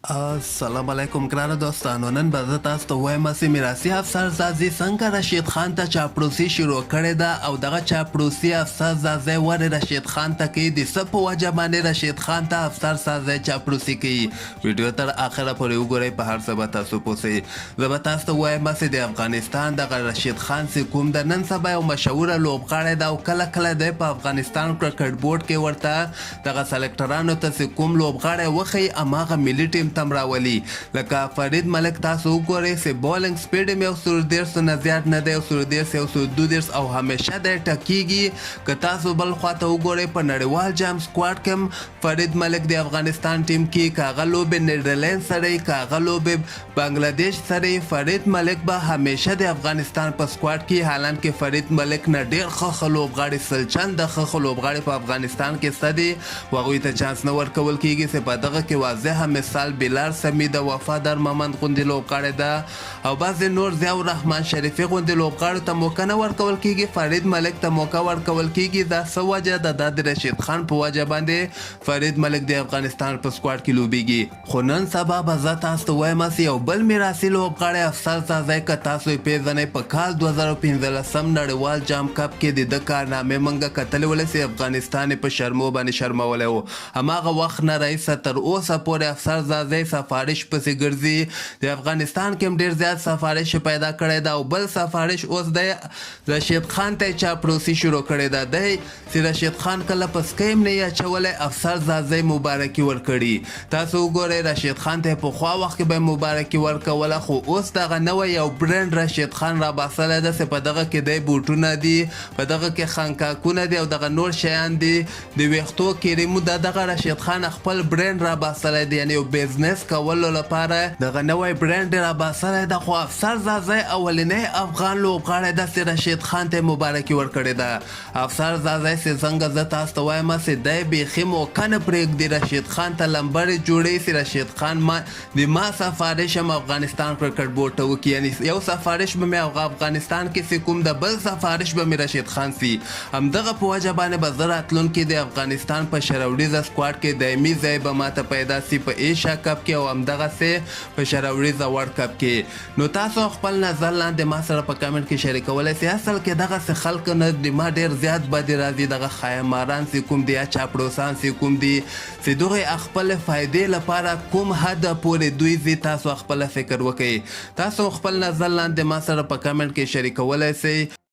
السلام علیکم ګرانو دوستانو. نن به زه تاسو ته وایم چې میراثي افسر زازي څنګه رشید خان ته چاپلوسي شروع کړې ده او دغه چاپلوسي افسر زازي ولې رشید خان ته کوي، د څه په وجه باندې رشید خان ته افسر زازي چاپلوسي کوي. ویډیو تر اخره پورې وګورئ، په هر څه به تاسو پوه شئ. زه به تاسو ته وایم چې د افغانستان دغه رشید خان چې کوم د نن سبا یو مشهوره لوبغاړی ده او کله کله دی په افغانستان کرکټ بورډ کې ورته دغه سلیکټرانو ته چې کوم لوبغاړی وښیي هماغه ملي ټیم تم راولي. لکه فرید ملک تاسو وګورئ چې بولینګ سپیډ یې 130 نه زیات نه دی، 130 132 او همیشه دی ټکیږي. که تاسو بل خواته وګورئ په نړیوال جام سکواډ کې فرید ملک د افغانستان ټیم کې که هغه لوبې نیدرلینډ سره یي، که هغه لوبې بنګلادیش سره یي، فرید ملک به همیشه د افغانستان په سکواډ کې، حالانکه فرید ملک نه ډېر ښه لوبغاړي سلچنده ښه لوبغاړي په افغانستان کې شته دي او هغوی ته چانس نه ورکول کیږي. چې په دغه کې واضحه مثال بلال سمی د وفادار ممند غوندې لوبغاړی ده او بعضې نور ضیاء الرحمن شریفي غوندې لوبغاړو ته موقع نه ورکول کیږي، فرید ملک ته موقع ورکول کیږي. دا څه وجه ده؟ دا د رشید خان په وجه باندې فرید ملک د افغانستان په سکواډ کې لوبیږي. خو نن سبا به زه تاسو ته وایم چې یو بل میراثي لوبغاړی افسر زازی که تاسو یې پیژنئ، په کال 2015 نړیوال جام کپ کې د ده کارنامې موږ کتلې ولې چې افغانستان یې په شرمو باندې شرمولی و. هماغه وخت نه رئیسه تر اوسه پورې افسر زازی سفارش پسې ګرځي. د افغانستان کې هم ډېر زیات سفارش پیدا کړی ده او بل سفارش اوس دی رشید خان ته چاپلوسي شروع کړې ده. دی چې رشید خان کله په سکیم نه یې اچولی، افسر زازی مبارکي ورکړي. تاسو وګورئ رشید خان ته پخوا وخت کې به مبارکي ورکوله، خو اوس دغه نوی یو برند رشید خان راباسلی ده چې په دغه کې دی بوټونه دي، په دغه کې خنکاکونه دي او دغه نور شیان دي، د ویښتو کریمو دغه رشید خان خپل برند راباسلی دی، یعنې یو بزنس کولو لپاره دغه نوی برند راباسلی ده. خو افسر زازی اولنی افغان لوبغاړی ده چې رشید خان ته مبارکي ورکړې ده. افسر زازی چې څنګه زه تاسو ته وایم چې دی بیخي موقع نه پرېږدي رشید خان ته لمبرې جوړوي چې رشید خان ما سفارش هم افغانستان کرکټ بورډ ته وکړي، یعنې یو سفارش به مې افغانستان کې چې کوم د بل سفارش به مې رشید خان سي. همدغه په وجه باندې به زه راتلونکي د افغانستان په شروریزه سکواډ کې دایمي ځای به ماته پیدا سي په ایشیا کپ کې او همدغسې په شروریزه ورلډ کپ کې. نو تاسو خپل نظر لاندې ما سره په کمنټ کې شریکولی سئ. اصل کې دغسې خلک نه د ما ډېر زیات بدې راځي، دغه خایماران چې کوم دي یا چاپلوسان چې کوم دي چې دغې خپل فایدې لپاره کوم حده پورې دوی ځي، تاسو خپله فکر وکئ. تاسو خپل نظر لاندې ما سره په کمنټ کې شریکولی سئ.